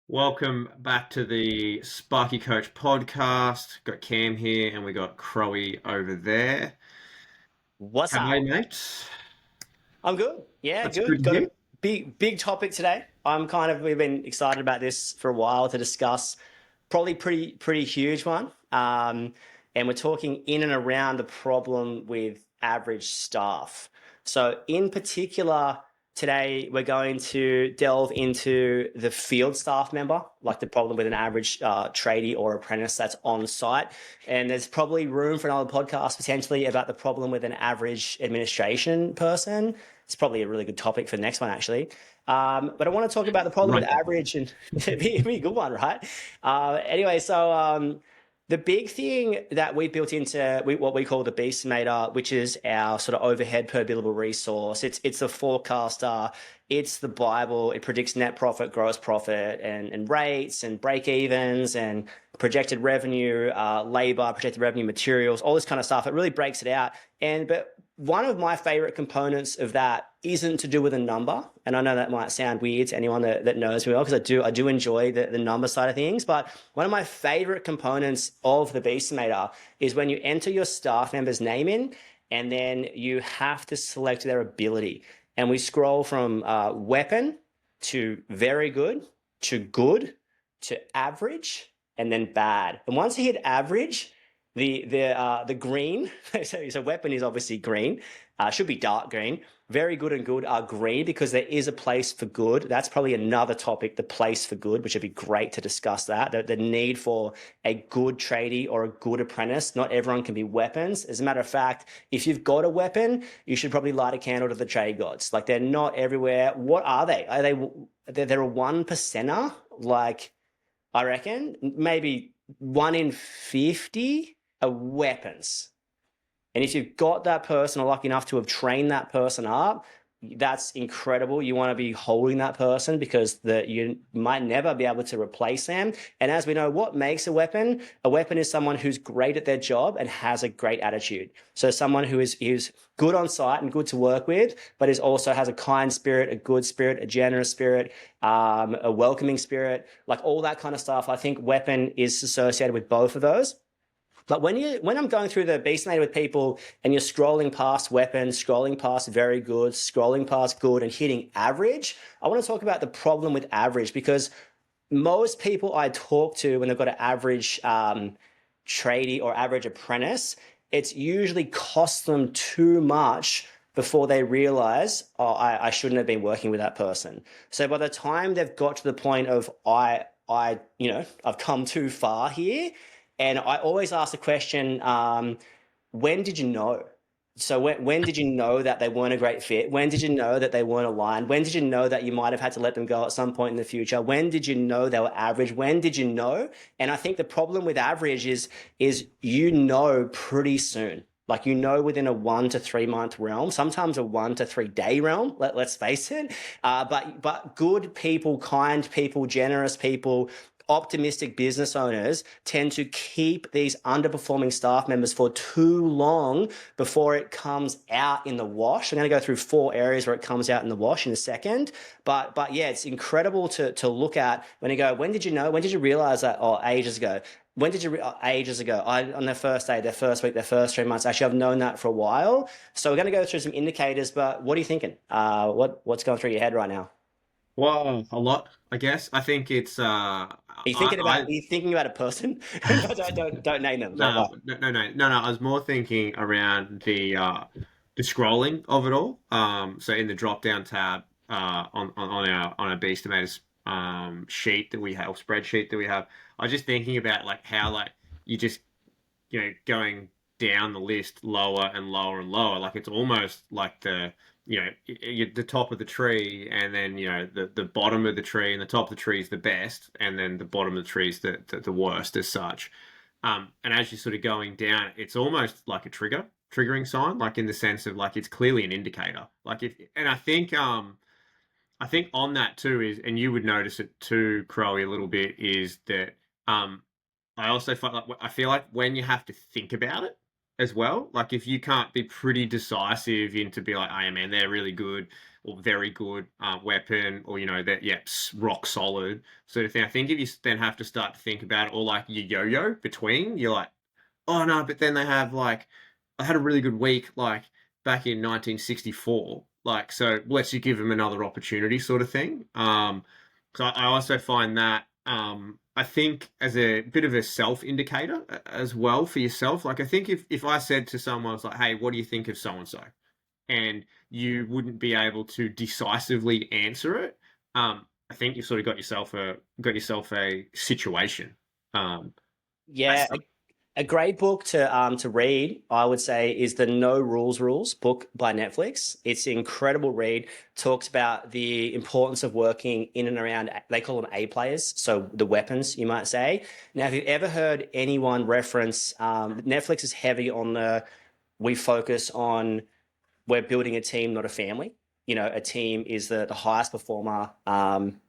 Welcome back to the Sparky Coach podcast. Got Cam here and we got Crowy over there. What's How are up? you, mate? I'm good. Yeah, That's good good. to Got hear. a big topic today. We've been excited about this for a while to discuss. Probably pretty huge one. And we're talking in and around the problem with average staff. So in particular, today we're going to delve into the field staff member, like the problem with an average tradie or apprentice that's on site. And there's probably room for another podcast potentially about the problem with an average administration person. It's probably a really good topic for the next one, actually. But I want to talk about the problem with Right. average, and it'd be a good one, right? Anyway, the big thing that we built into what we call the Beastmater, which is our sort of overhead per billable resource. It's a forecaster. It's the Bible. It predicts net profit, gross profit, and rates and break evens and projected revenue, labor, projected revenue, materials, all this kind of stuff. It really breaks it out. But one of my favorite components of that isn't to do with a number. And I know that might sound weird to anyone that knows me well, because I do enjoy the number side of things. But one of my favorite components of the Beastmater is when you enter your staff member's name in, and then you have to select their ability. And we scroll from weapon to very good to average and then bad. And once you hit average, the green, so weapon is obviously green, should be dark green. Very good and good are green because there is a place for good. That's probably another topic, the place for good, which would be great to discuss that. The need for a good tradie or a good apprentice. Not everyone can be weapons. As a matter of fact, if you've got a weapon, you should probably light a candle to the trade gods. Like, they're not everywhere. What are they? They're a one percenter? Like, I reckon maybe 1 in 50 are weapons. And if you've got that person or lucky enough to have trained that person up, that's incredible. You want to be holding that person because you might never be able to replace them. And as we know, what makes a weapon? A weapon is someone who's great at their job and has a great attitude. So someone who is good on site and good to work with, but also has a kind spirit, a good spirit, a generous spirit, a welcoming spirit, like all that kind of stuff. I think weapon is associated with both of those. But when I'm going through the Beastmaker with people and you're scrolling past weapons, scrolling past very good, scrolling past good and hitting average, I want to talk about the problem with average, because most people I talk to when they've got an average tradie or average apprentice, it's usually cost them too much before they realize, oh, I shouldn't have been working with that person. So by the time they've got to the point of I've come too far here. And I always ask the question, when did you know? So when did you know that they weren't a great fit? When did you know that they weren't aligned? When did you know that you might have had to let them go at some point in the future? When did you know they were average? When did you know? And I think the problem with average is pretty soon. Like, within a 1 to 3 month realm, sometimes a 1 to 3 day realm. Let's face it. But good people, kind people, generous people, optimistic business owners tend to keep these underperforming staff members for too long before it comes out in the wash. I'm going to go through 4 areas where it comes out in the wash in a second. But yeah, it's incredible to look at when you go, when did you know? When did you realize that? Oh, ages ago. When did you ages ago? On their first day, their first week, their first 3 months. Actually, I've known that for a while. So we're going to go through some indicators. But what are you thinking? What's going through your head right now? Well, a lot, I guess. I think it's Are you thinking about a person? No, don't name them. But no, no, no, no, no, no. I was more thinking around the scrolling of it all. So in the drop down tab on our Beast Tomatoes sheet that we have, or spreadsheet that we have, I was just thinking about like how like you just going down the list lower and lower and lower. Like it's almost like the top of the tree, and then the bottom of the tree, and the top of the tree is the best, and then the bottom of the tree is the worst as such. And as you're sort of going down, it's almost like a triggering sign, like in the sense of like it's clearly an indicator. Like if, and I think on that too is, and you would notice it too, Crowy, a little bit, is that I also feel like when you have to think about it as well, like if you can't be pretty decisive into be like, oh yeah, man, they're really good. or very good weapon, or that rock solid sort of thing. I think if you then have to start to think about it, or like you yo-yo between, you're like, oh no, but then they have like, I had a really good week like back in 1964, like so let's you give them another opportunity, sort of thing. So I also find that I think as a bit of a self indicator as well for yourself. Like I think if I said to someone, I was like, hey, what do you think of so and so? And you wouldn't be able to decisively answer it, I think you've sort of got yourself a situation. Um, Yeah, that's a great book to read, I would say, is the No Rules Rules book by Netflix. It's an incredible read. Talks about the importance of working in and around, they call them A players, so the weapons, you might say. Now, have you ever heard anyone reference Netflix is heavy on the we focus on we're building a team, not a family. A team is the highest performer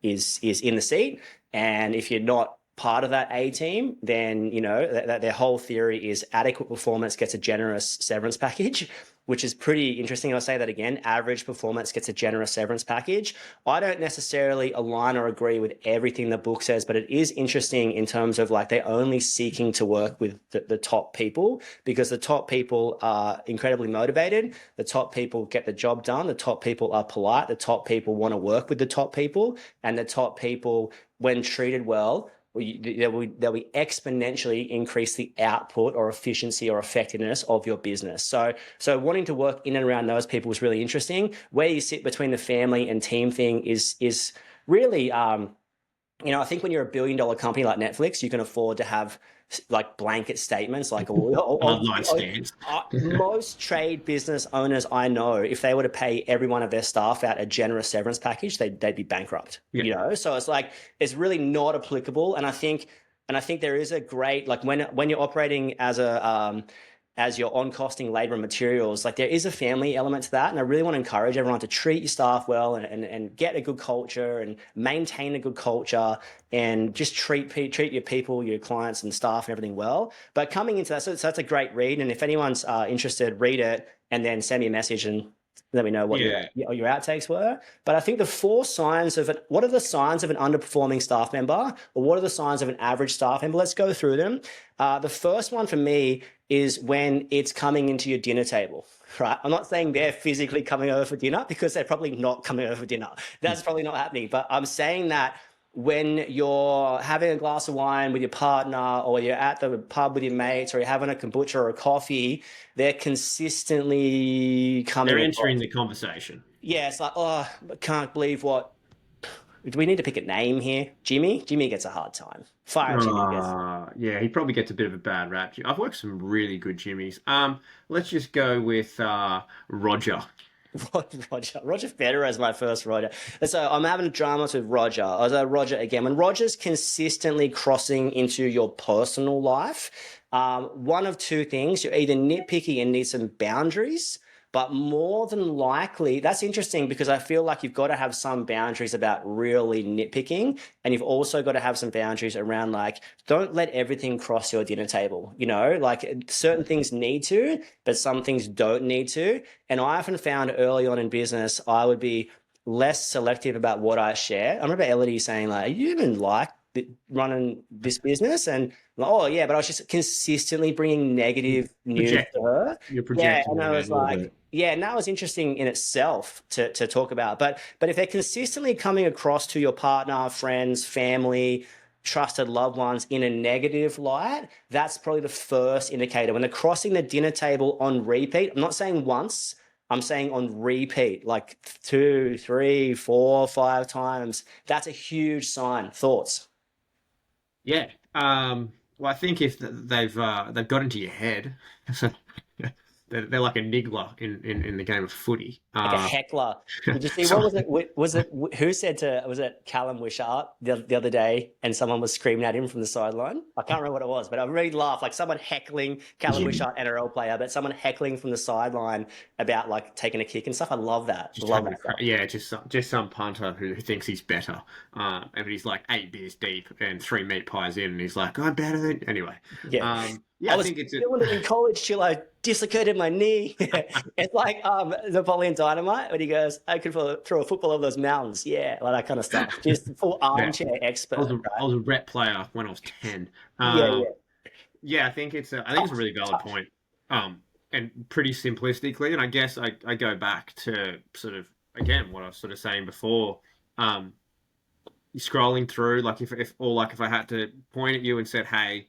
is in the seat, and if you're not part of that A team, then that their whole theory is adequate performance gets a generous severance package, which is pretty interesting. I'll say that again. Average performance gets a generous severance package. I don't necessarily align or agree with everything the book says, but it is interesting in terms of like they're only seeking to work with the top people because the top people are incredibly motivated. The top people get the job done. The top people are polite. The top people want to work with the top people. And the top people, when treated well, they'll be exponentially increase the output or efficiency or effectiveness of your business. So wanting to work in and around those people is really interesting. Where you sit between the family and team thing is really I think when you're a billion-dollar company like Netflix, you can afford to have like blanket statements like hardline stance. most trade business owners I know, if they were to pay every one of their staff out a generous severance package, they'd be bankrupt. Yeah. So it's like it's really not applicable. And I think there is a great like when you're operating as you're on costing labor and materials, like there is a family element to that. And I really want to encourage everyone to treat your staff well and get a good culture and maintain a good culture and just treat your people, your clients and staff and everything well. But coming into that, so that's a great read. And if anyone's interested, read it and then send me a message and let me know what Yeah. your outtakes were. But I think the four signs of it, what are the signs of an underperforming staff member or what are the signs of an average staff member? Let's go through them. The first one for me is when it's coming into your dinner table, right? I'm not saying they're physically coming over for dinner because they're probably not coming over for dinner. That's probably not happening. But I'm saying that when you're having a glass of wine with your partner or you're at the pub with your mates or you're having a kombucha or a coffee, they're consistently They're coming entering across. the conversation. Yeah, it's like, oh, I can't believe what. Do we need to pick a name here? Jimmy? Jimmy gets a hard time. Fire Jimmy gets. Yeah, he probably gets a bit of a bad rap. I've worked some really good Jimmies. Let's just go with Roger. Roger Federer is my first Roger. And so I'm having dramas with Roger. I was like, Roger again. When Roger's consistently crossing into your personal life, one of two things: you're either nitpicky and need some boundaries, but more than likely, that's interesting because I feel like you've got to have some boundaries about really nitpicking, and you've also got to have some boundaries around like don't let everything cross your dinner table. Like certain things need to, but some things don't need to. And I often found early on in business, I would be less selective about what I share. I remember Elodie saying like, "You even like running this business?" And like, oh yeah, but I was just consistently bringing negative news to Projecting. her. You're Yeah, projecting and on I her a was little like, bit. yeah, and that was interesting in itself to talk about. But if they're consistently coming across to your partner, friends, family, trusted loved ones in a negative light, that's probably the first indicator. When they're crossing the dinner table on repeat, I'm not saying once, I'm saying on repeat, like 2, 3, 4, 5 times. That's a huge sign. Thoughts? Yeah. Well, I think if they've got into your head, they're like a niggler in the game of footy. Like a heckler. Did you see what So was it? Was it who said to was it Callum Wishart the other day, and someone was screaming at him from the sideline? I can't remember what it was, but I really laughed. Like someone heckling Callum yeah, Wishart, NRL player, but someone heckling from the sideline about like taking a kick and stuff. I love that. just Love having that stuff. yeah, just some punter who thinks he's better. And he's like 8 beers deep and 3 meat pies in, and he's like, I'm better than anyway. Yeah. Um, Yeah, I I was think it's a doing it in college till I dislocated my knee. It's like Napoleon Dynamite when he goes, I could throw a football over those mountains. Yeah, like that kind of stuff. Just full yeah. armchair I was expert, a I right? was a rep player when I was 10. Yeah, Um, yeah. yeah, I think it's a Tough, really valid tough. point. And pretty simplistically, and I guess I go back to sort of again what I was sort of saying before. Um, scrolling through, like if I had to point at you and said, "Hey,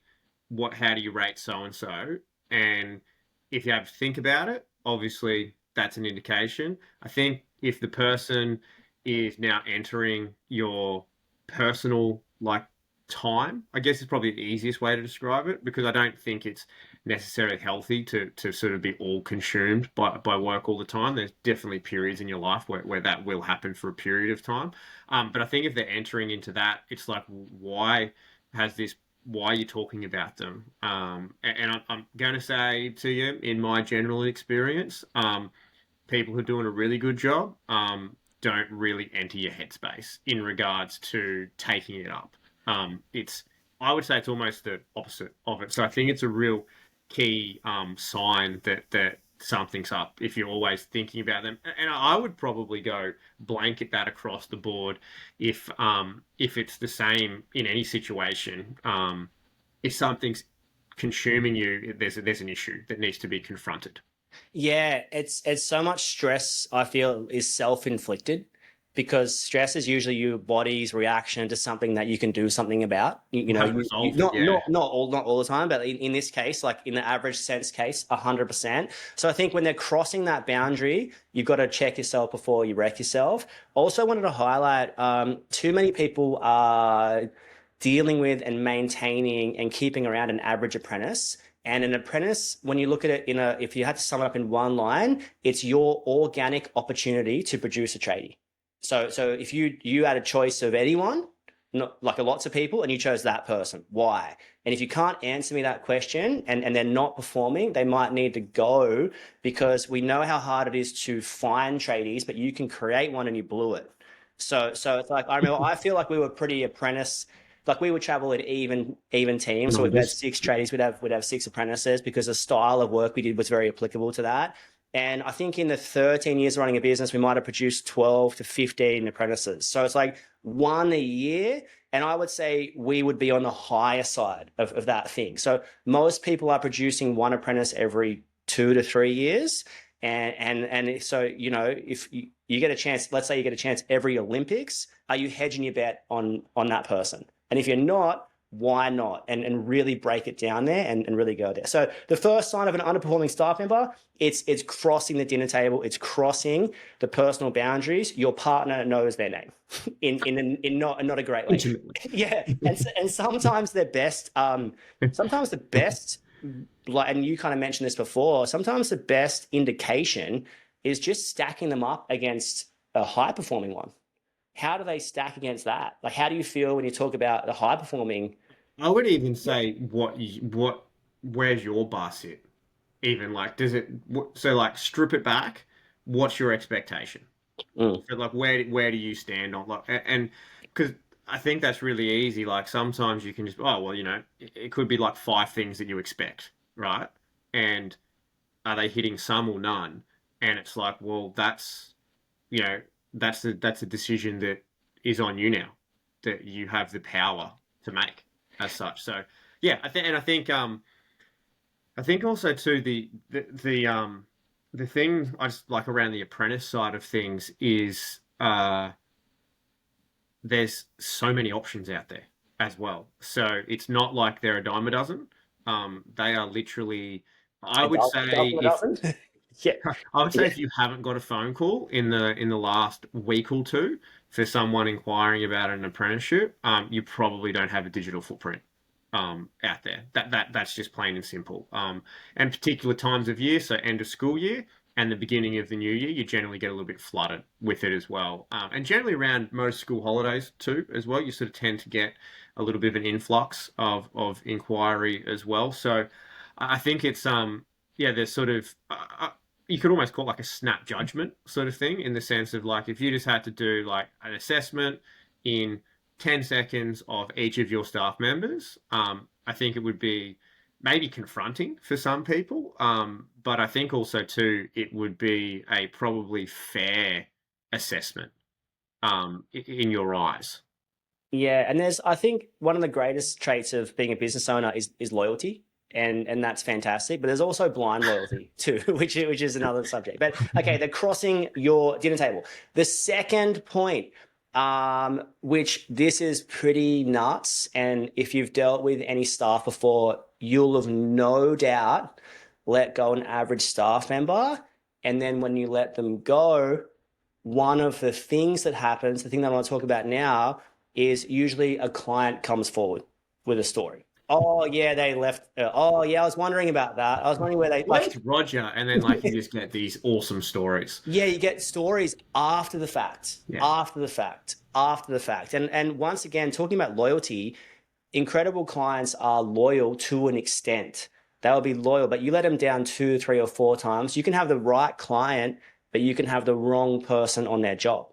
how do you rate so and so?" And if you have to think about it, obviously that's an indication. I think if the person is now entering your personal like time, I guess is probably the easiest way to describe it because I don't think it's necessarily healthy to sort of be all consumed by work all the time. There's definitely periods in your life where that will happen for a period of time. But I think if they're entering into that, it's like, has this, why are you talking about them? And I'm going to say to you, in my general experience, people who are doing a really good job don't really enter your headspace in regards to taking it up. It's I would say it's almost the opposite of it. So I think it's a real key sign that something's up if you're always thinking about them. And I would probably go blanket that across the board if it's the same in any situation. If something's consuming you, there's an issue that needs to be confronted. Yeah, it's so much stress I feel is self-inflicted because stress is usually your body's reaction to something that you can do something about. You know, Have you resolved it, not yeah. not all the time, but in this case, like in the average sense case, 100%. So I think when they're crossing that boundary, you've got to check yourself before you wreck yourself. Also wanted to highlight too many people are dealing with and maintaining and keeping around an average apprentice. And an apprentice, when you look at it if you had to sum it up in one line, it's your organic opportunity to produce a tradie. So if you had a choice of anyone, not like a lots of people, and you chose that person, why? And if you can't answer me that question and they're not performing, they might need to go because we know how hard it is to find tradies, but you can create one and you blew it. So it's like I remember I feel like we were pretty apprentice like we would travel in even teams. So if we had Numbers. six tradies, we'd have six apprentices because the style of work we did was very applicable to that. And I think in the 13 years running a business, we might have produced 12 to 15 apprentices. So it's like one a year. And I would say we would be on the higher side of that thing. So most people are producing one apprentice every 2 to 3 years. And so, if you get a chance, let's say you get a chance every Olympics, are you hedging your bet on that person? And if you're not, why not? And really break it down there and really go there. So the first sign of an underperforming staff member, it's crossing the dinner table, it's crossing the personal boundaries. Your partner knows their name in not a great way. Intimately. Yeah. And sometimes the best like and you kind of mentioned this before, sometimes the best indication is just stacking them up against a high performing one. How do they stack against that? Like, how do you feel when you talk about the high performing? I would even Yeah. say where's your bar sit? Even like, so like strip it back. What's your expectation? Mm. So like, where do you stand on like, and because I think that's really easy. Like sometimes you can just, oh, well, it could be like five things that you expect, right? And are they hitting some or none? And it's like, well, you know, that's a decision that is on you now, that you have the power to make as such. So yeah, I think also too the thing I just like around the apprentice side of things is there's so many options out there as well. So it's not like they're a dime a dozen. They are literally, I A would dozen, say, a dozen, a if dozen. Yeah, I would say yeah. if you haven't got a phone call in the last week or two for someone inquiring about an apprenticeship, you probably don't have a digital footprint out there. That's just plain and simple. And particular times of year, so end of school year and the beginning of the new year, you generally get a little bit flooded with it as well. And generally around most school holidays too, as well, you sort of tend to get a little bit of an influx of inquiry as well. So I think it's yeah, there's sort of you could almost call it like a snap judgment sort of thing in the sense of like if you just had to do like an assessment in 10 seconds of each of your staff members, I think it would be maybe confronting for some people. But I think also too it would be a probably fair assessment in your eyes. Yeah, and there's I think one of the greatest traits of being a business owner is loyalty. And that's fantastic, but there's also blind loyalty too, which is another subject. But okay, they're crossing your dinner table. The second point, which this is pretty nuts, and if you've dealt with any staff before, you'll have no doubt let go an average staff member, and then when you let them go, one of the things that happens, the thing that I want to talk about now, is usually a client comes forward with a story. Oh yeah, they left. Oh yeah, I was wondering about that. I was wondering where they like. Left Roger, and then like you just get these awesome stories. Yeah, you get stories after the fact, Yeah. after the fact, after the fact, and once again, talking about loyalty, incredible clients are loyal to an extent. They'll be loyal, but you let them down two, three, or four times. You can have the right client, but you can have the wrong person on their job.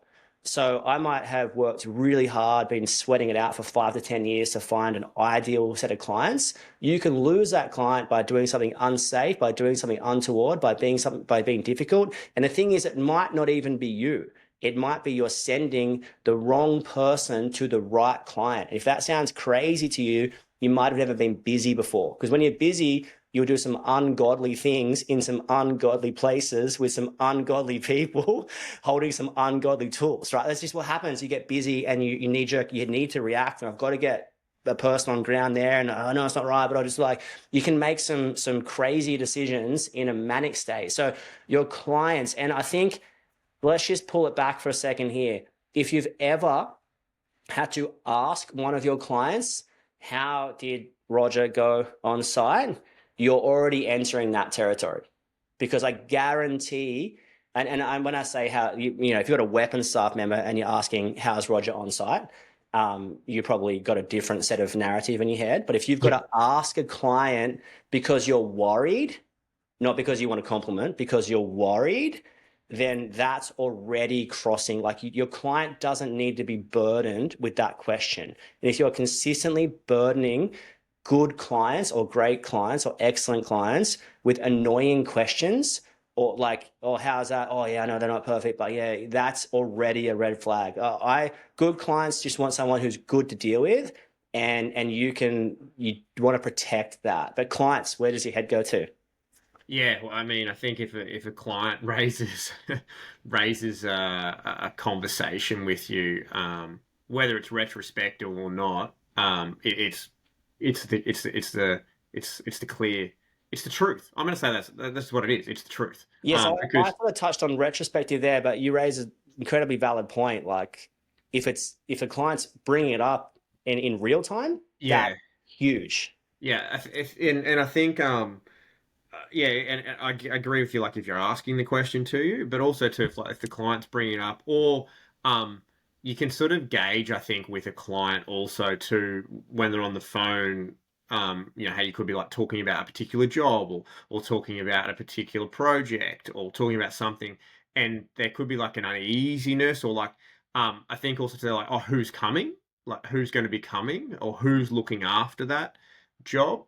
So I might have worked really hard, been sweating it out for 5 to 10 years to find an ideal set of clients. You can lose that client by doing something unsafe, by doing something untoward, by being difficult. And the thing is, it might not even be you. It might be you're sending the wrong person to the right client. If that sounds crazy to you, you might have never been busy before. Because when you're busy, you'll do some ungodly things in some ungodly places with some ungodly people holding some ungodly tools, right? That's just what happens. You get busy and you need to react. And I've got to get the person on ground there. And I know it's not right, but I just like, you can make some crazy decisions in a manic state. So your clients, and I think, let's just pull it back for a second here. If you've ever had to ask one of your clients, how did Roger go on site? You're already entering that territory, because I guarantee, and when I say how, if you've got a weapons staff member and you're asking, how's Roger on site? You probably got a different set of narrative in your head. But if you've got Yeah. to ask a client because you're worried, not because you want to compliment, because you're worried, then that's already crossing. Like, your client doesn't need to be burdened with that question. And if you're consistently burdening good clients or great clients or excellent clients with annoying questions, or like, oh, how's that? Oh yeah, I know they're not perfect, but yeah, that's already a red flag. Good clients just want someone who's good to deal with, and you want to protect that. But clients, where does your head go to? Yeah, well, I mean, I think if a client raises raises a conversation with you, whether it's retrospective or not, it's the clear, it's the truth. I'm going to say that's what it is. It's the truth. Yes, I Because sort of touched on retrospective there, but you raise an incredibly valid point. Like, if a client's bringing it up in real time, that's yeah, huge. yeah, and I think yeah, and I agree with you. Like if you're asking the question to you, but also to if the client's bringing it up, or um, you can sort of gauge, I think, with a client also to when they're on the phone. How you could be like talking about a particular job, or talking about a particular project, or talking about something, and there could be like an uneasiness, or like I think also to like, oh, who's coming, like who's going to be coming, or who's looking after that job.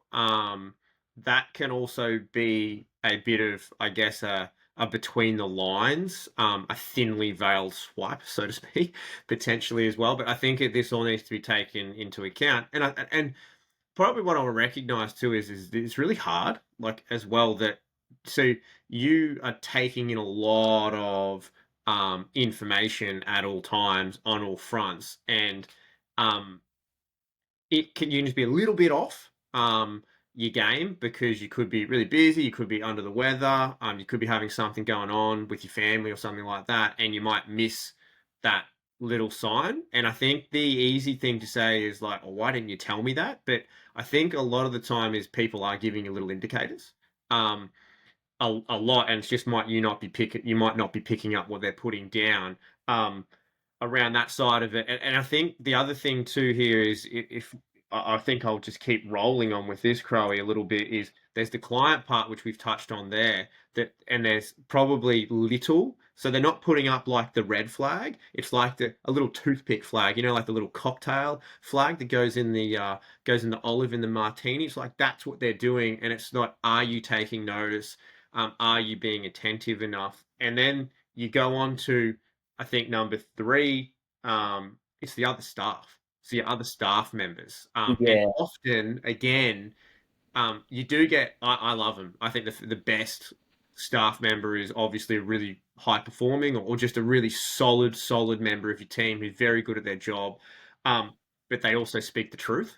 That can also be a bit of, I guess, a between the lines, a thinly veiled swipe, so to speak, potentially as well. But I think this all needs to be taken into account, and probably what I want to recognize too is it's really hard, like as well that so you are taking in a lot of information at all times on all fronts, and um, you can just be a little bit off your game because you could be really busy, you could be under the weather, you could be having something going on with your family or something like that, and you might miss that little sign. And I think the easy thing to say is like, "Oh, why didn't you tell me that?" But I think a lot of the time is people are giving you little indicators. Um, a lot, and it's just you might not be picking up what they're putting down. Around that side of it. And I think the other thing too here is if I think I'll just keep rolling on with this, Crowy, a little bit. Is there's the client part which we've touched on there, that and there's probably little, so they're not putting up like the red flag. It's like a little toothpick flag, like the little cocktail flag that goes in the olive in the martini. It's like that's what they're doing, and it's not, are you taking notice? Are you being attentive enough? And then you go on to, I think, number three. It's the other staff. It's the other staff members. And Yeah. often, again, you do get. I love them. I think the best staff member is obviously a really high performing, or just a really solid member of your team who's very good at their job. Um, but they also speak the truth,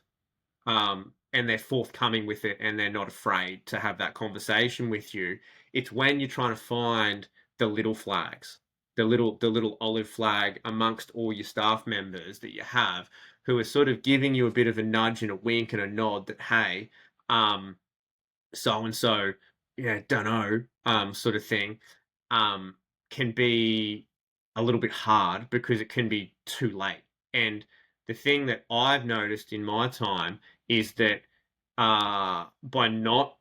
and they're forthcoming with it, and they're not afraid to have that conversation with you. It's when you're trying to find the little flags, the little olive flag amongst all your staff members that you have, who are sort of giving you a bit of a nudge and a wink and a nod that, hey, um, so and so, yeah, don't know, sort of thing, um, can be a little bit hard because it can be too late. And the thing that I've noticed in my time is that by not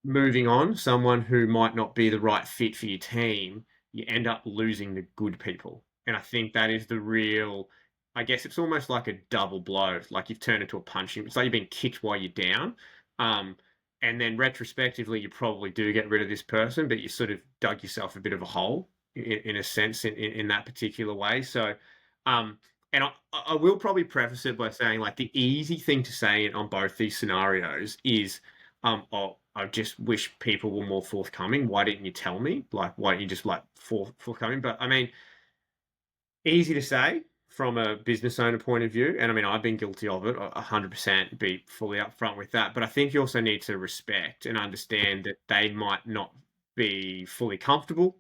moving on someone who might not be the right fit for your team, you end up losing the good people. And I think that is the real, I guess it's almost like a double blow. Like you've turned into a punching, it's like you've been kicked while you're down. Um, and then retrospectively, you probably do get rid of this person, but you sort of dug yourself a bit of a hole in a sense in that particular way. So, um, and I will probably preface it by saying, like, the easy thing to say on both these scenarios is, oh, I just wish people were more forthcoming. Why didn't you tell me? Like, why don't you just like forthcoming? But I mean, easy to say from a business owner point of view, and I mean, I've been guilty of it, 100%. Be fully upfront with that. But I think you also need to respect and understand that they might not be fully comfortable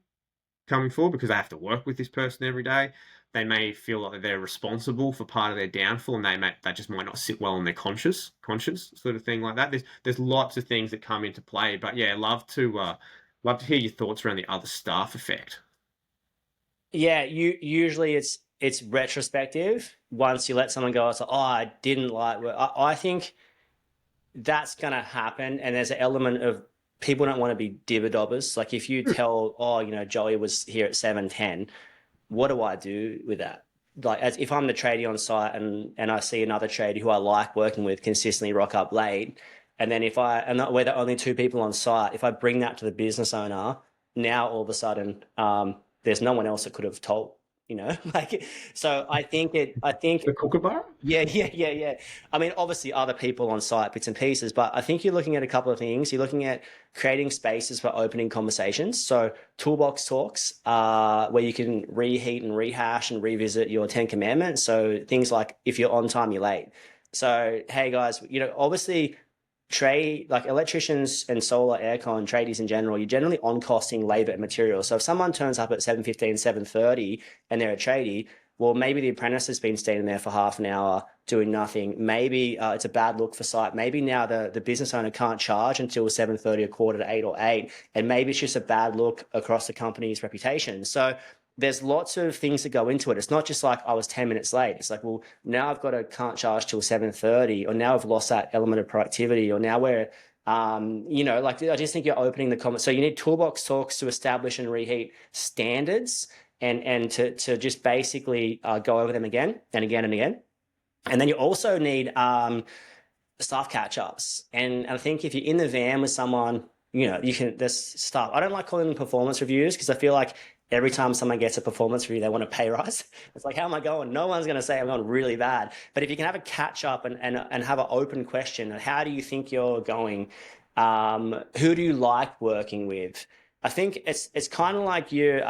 coming forward because they have to work with this person every day. They may feel like they're responsible for part of their downfall, and that just might not sit well in their conscience sort of thing like that. There's lots of things that come into play, but yeah, love to hear your thoughts around the other staff effect. Yeah, usually it's retrospective. Once you let someone go, it's like, oh, I didn't like work. I think that's gonna happen, and there's an element of people don't want to be dibber-dobbers. Like if you tell, oh, Joey was here at 7:10, what do I do with that? Like, as if I'm the tradie on site and I see another tradie who I like working with consistently rock up late, and then if I and we're the only two people on site, if I bring that to the business owner, now all of a sudden, there's no one else that could have told, like. So I think The kookaburra? yeah, yeah. I mean, obviously, other people on site, bits and pieces, but I think you're looking at a couple of things. You're looking at creating spaces for opening conversations. So, toolbox talks, where you can reheat and rehash and revisit your 10 commandments. So, things like if you're on time, you're late. So, hey guys, obviously, trade like electricians and solar aircon tradies in general, you're generally on costing labor and materials. So if someone turns up at 7:15, 7:30 and they're a tradie, well, maybe the apprentice has been standing there for half an hour doing nothing. Maybe it's a bad look for site. Maybe now the business owner can't charge until 7:30, a quarter to 8 or 8. And maybe it's just a bad look across the company's reputation. So there's lots of things that go into it. It's not just like I was 10 minutes late. It's like, well, now I've got to can't charge till 7:30, or now I've lost that element of productivity, or now we're, like I just think you're opening the comment. So you need toolbox talks to establish and reheat standards, and to just basically go over them again and again and again. And then you also need staff catch ups. And I think if you're in the van with someone, you can, there's stuff. I don't like calling them performance reviews because I feel like every time someone gets a performance review, they want a pay rise. It's like, how am I going? No one's going to say I'm going really bad. But if you can have a catch up and have an open question, how do you think you're going? Who do you like working with? I think it's kind of like you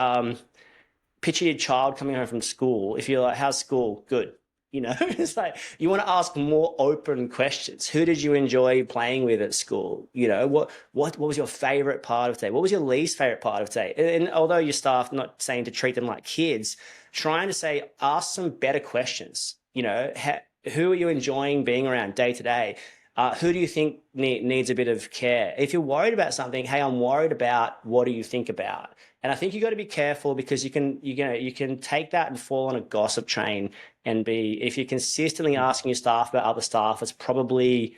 picture your child coming home from school. If you're like, how's school? Good. It's like you want to ask more open questions. Who did you enjoy playing with at school? What was your favorite part of today? What was your least favorite part of today? And although your staff, not saying to treat them like kids, trying to say, ask some better questions. Who are you enjoying being around day to day? Who do you think needs a bit of care? If you're worried about something, hey, I'm worried about, what do you think about? And I think you got to be careful because you can take that and fall on a gossip train and be, if you're consistently asking your staff about other staff, it's probably,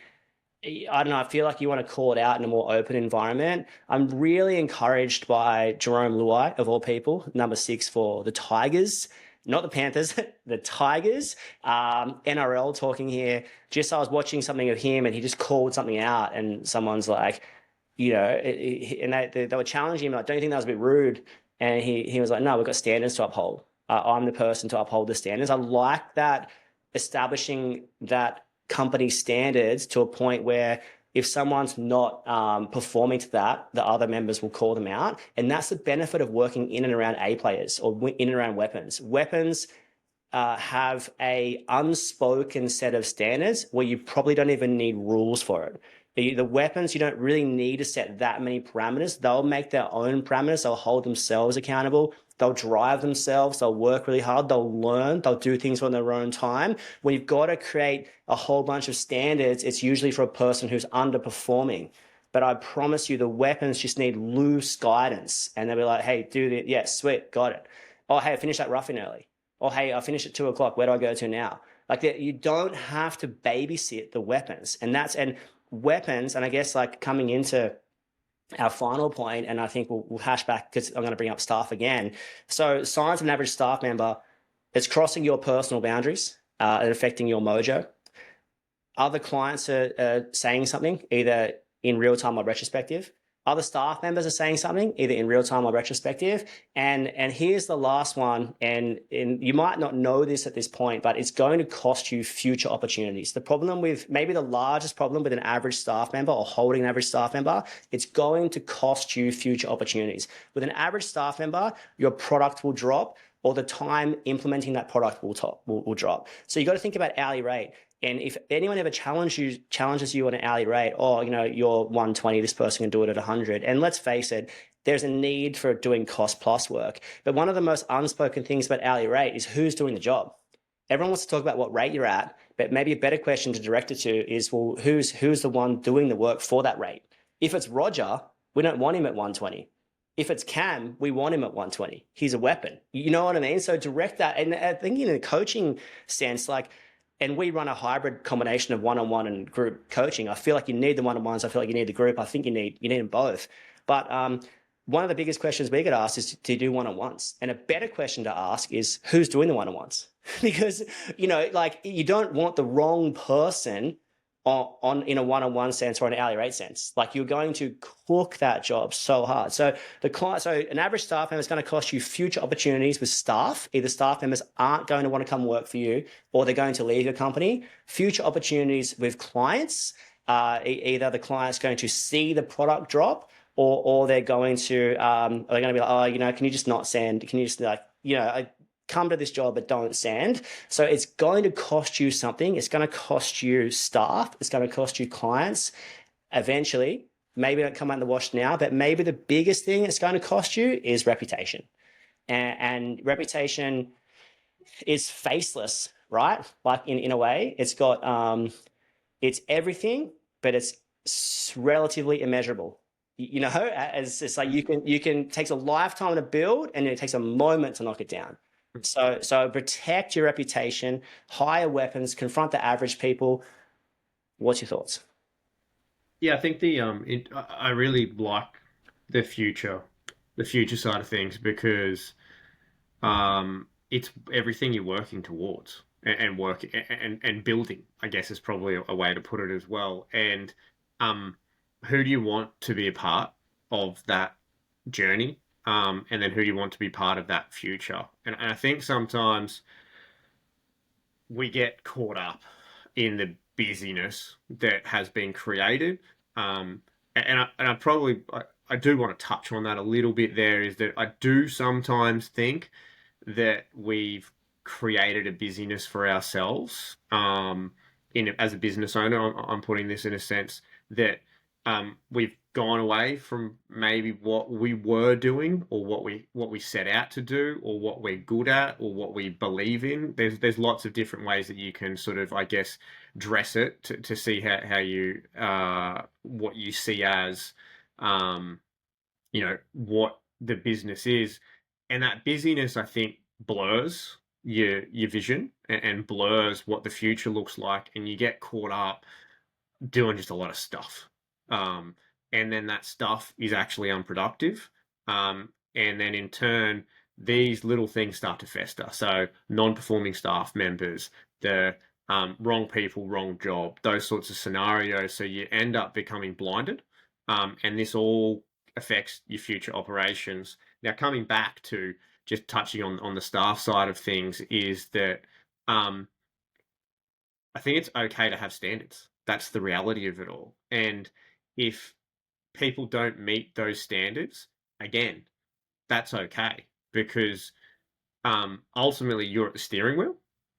I don't know, I feel like you want to call it out in a more open environment. I'm really encouraged by Jerome Luai, of all people, number 6 for the Tigers, not the Panthers, the Tigers. NRL talking here. Just I was watching something of him and he just called something out, and someone's like, and they were challenging him, like, don't you think that was a bit rude? And he was like, no, we've got standards to uphold. I'm the person to uphold the standards. I like that, establishing that company standards to a point where if someone's not performing to that, the other members will call them out. And that's the benefit of working in and around A players or in and around weapons. Weapons have a unspoken set of standards where you probably don't even need rules for it. The weapons, you don't really need to set that many parameters. They'll make their own parameters. They'll hold themselves accountable. They'll drive themselves. They'll work really hard. They'll learn. They'll do things on their own time. When you've got to create a whole bunch of standards, it's usually for a person who's underperforming. But I promise you, the weapons just need loose guidance. And they'll be like, hey, do this. Yeah, sweet, got it. Oh, hey, I finished that rough in early. Oh, hey, I finished at 2 o'clock. Where do I go to now? Like, you don't have to babysit the weapons. And weapons, and I guess like coming into our final point, and I think we'll hash back because I'm going to bring up staff again. So signs of an average staff member, it's crossing your personal boundaries and affecting your mojo. Other clients are saying something either in real time or retrospective. Other staff members are saying something either in real time or retrospective. And here's the last one, and you might not know this at this point, but it's going to cost you future opportunities. The problem with, maybe the largest problem with an average staff member or holding an average staff member, it's going to cost you future opportunities. With an average staff member, your product will drop, or the time implementing that product will drop. So you got to think about hourly rate. And if anyone ever challenges you on an hourly rate, oh, you're 120, this person can do it at 100. And let's face it, there's a need for doing cost plus work. But one of the most unspoken things about hourly rate is who's doing the job. Everyone wants to talk about what rate you're at, but maybe a better question to direct it to is, well, who's the one doing the work for that rate? If it's Roger, we don't want him at 120. If it's Cam, we want him at 120. He's a weapon. You know what I mean? So direct that. And I think in a coaching sense, like, and we run a hybrid combination of one-on-one and group coaching. I feel like you need the one-on-ones. I feel like you need the group. I think you need them both. But one of the biggest questions we get asked is, do you do one-on-ones? And a better question to ask is, who's doing the one-on-ones? Because, like, you don't want the wrong person on in a one-on-one sense or an hourly rate sense. Like, you're going to cook that job so hard. So an average staff member is going to cost you future opportunities with staff. Either staff members aren't going to want to come work for you, or they're going to leave your company. Future opportunities with clients. Either the client's going to see the product drop, or they're going to be like, oh, can you just not send? Can you just come to this job but don't sand. So it's going to cost you something. It's going to cost you staff. It's going to cost you clients eventually. Maybe don't come out in the wash now, but maybe the biggest thing it's going to cost you is reputation. And reputation is faceless, right? Like in a way, it's got it's everything, but it's relatively immeasurable. As it's like you can takes a lifetime to build, and it takes a moment to knock it down. So protect your reputation, hire weapons, confront the average people. What's your thoughts? Yeah, I think I really like the future, the future side of things, because it's everything you're working towards and work and building, I guess, is probably a way to put it as well. And um, who do you want to be a part of that journey? And then who do you want to be part of that future? And I think sometimes we get caught up in the busyness that has been created. I do want to touch on that a little bit there, is that I do sometimes think that we've created a busyness for ourselves. As a business owner, I'm putting this in a sense that we've gone away from maybe what we were doing, or what we set out to do, or what we're good at, or what we believe in. There's lots of different ways that you can sort of, I guess, dress it to see how you what you see as what the business is. And that busyness, I think, blurs your vision and blurs what the future looks like, and you get caught up doing just a lot of stuff. Um, and then that stuff is actually unproductive. And then in turn, these little things start to fester. So non-performing staff members, the wrong people, wrong job, those sorts of scenarios. So you end up becoming blinded. And this all affects your future operations. Now, coming back to just touching on the staff side of things is that um, I think it's okay to have standards. That's the reality of it all. And if people don't meet those standards, again, that's okay because ultimately you're at the steering wheel,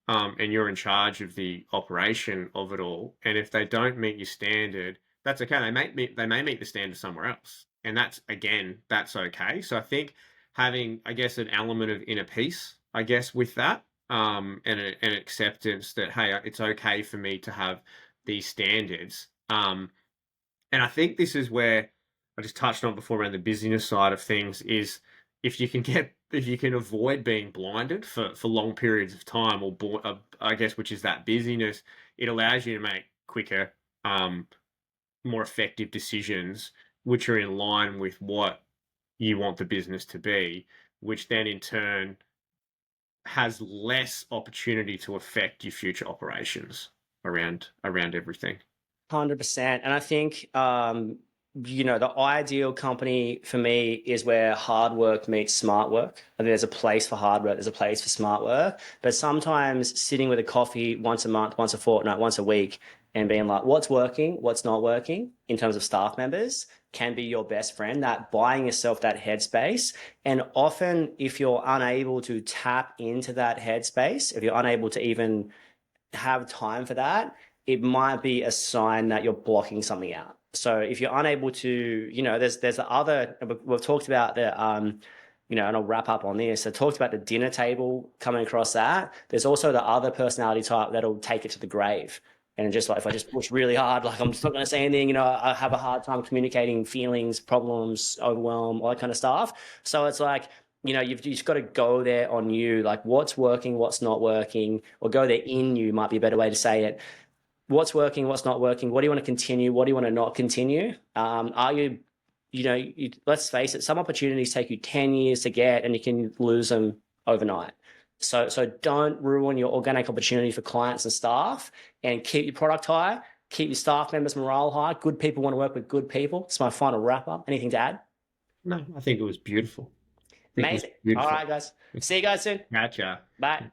and you're in charge of the operation of it all. And if they don't meet your standard, that's okay. They may meet the standard somewhere else, and that's okay. So I think having, I guess, an element of inner peace, I guess, with that, and an acceptance that hey, it's okay for me to have these standards. And I think this is where I just touched on before around the busyness side of things is if you can avoid being blinded for long periods of time I guess which is that busyness, it allows you to make quicker, um, more effective decisions which are in line with what you want the business to be, which then in turn has less opportunity to affect your future operations around everything. 100%. And I think, the ideal company for me is where hard work meets smart work. I think there's a place for hard work, there's a place for smart work. But sometimes sitting with a coffee once a month, once a fortnight, once a week, and being like, what's working, what's not working in terms of staff members can be your best friend, that buying yourself that headspace. And often, if you're unable to tap into that headspace, if you're unable to even have time for that, it might be a sign that you're blocking something out. So if you're unable to, there's the other, we've talked about the, and I'll wrap up on this. I talked about the dinner table coming across that. There's also the other personality type that'll take it to the grave. And just like, if I just push really hard, like I'm just not going to say anything, I have a hard time communicating feelings, problems, overwhelm, all that kind of stuff. So it's like, you've just got to go there on you, like what's working, what's not working, or go there in you might be a better way to say it. What's working, what's not working, what do you want to continue, what do you want to not continue? Are you, let's face it, some opportunities take you 10 years to get and you can lose them overnight. So don't ruin your organic opportunity for clients and staff, and keep your product high, keep your staff members' morale high. Good people want to work with good people. It's my final wrap up. Anything to add? No, I think it was beautiful. I think it was Amazing. All beautiful. right, guys. See you guys soon. Gotcha. Bye.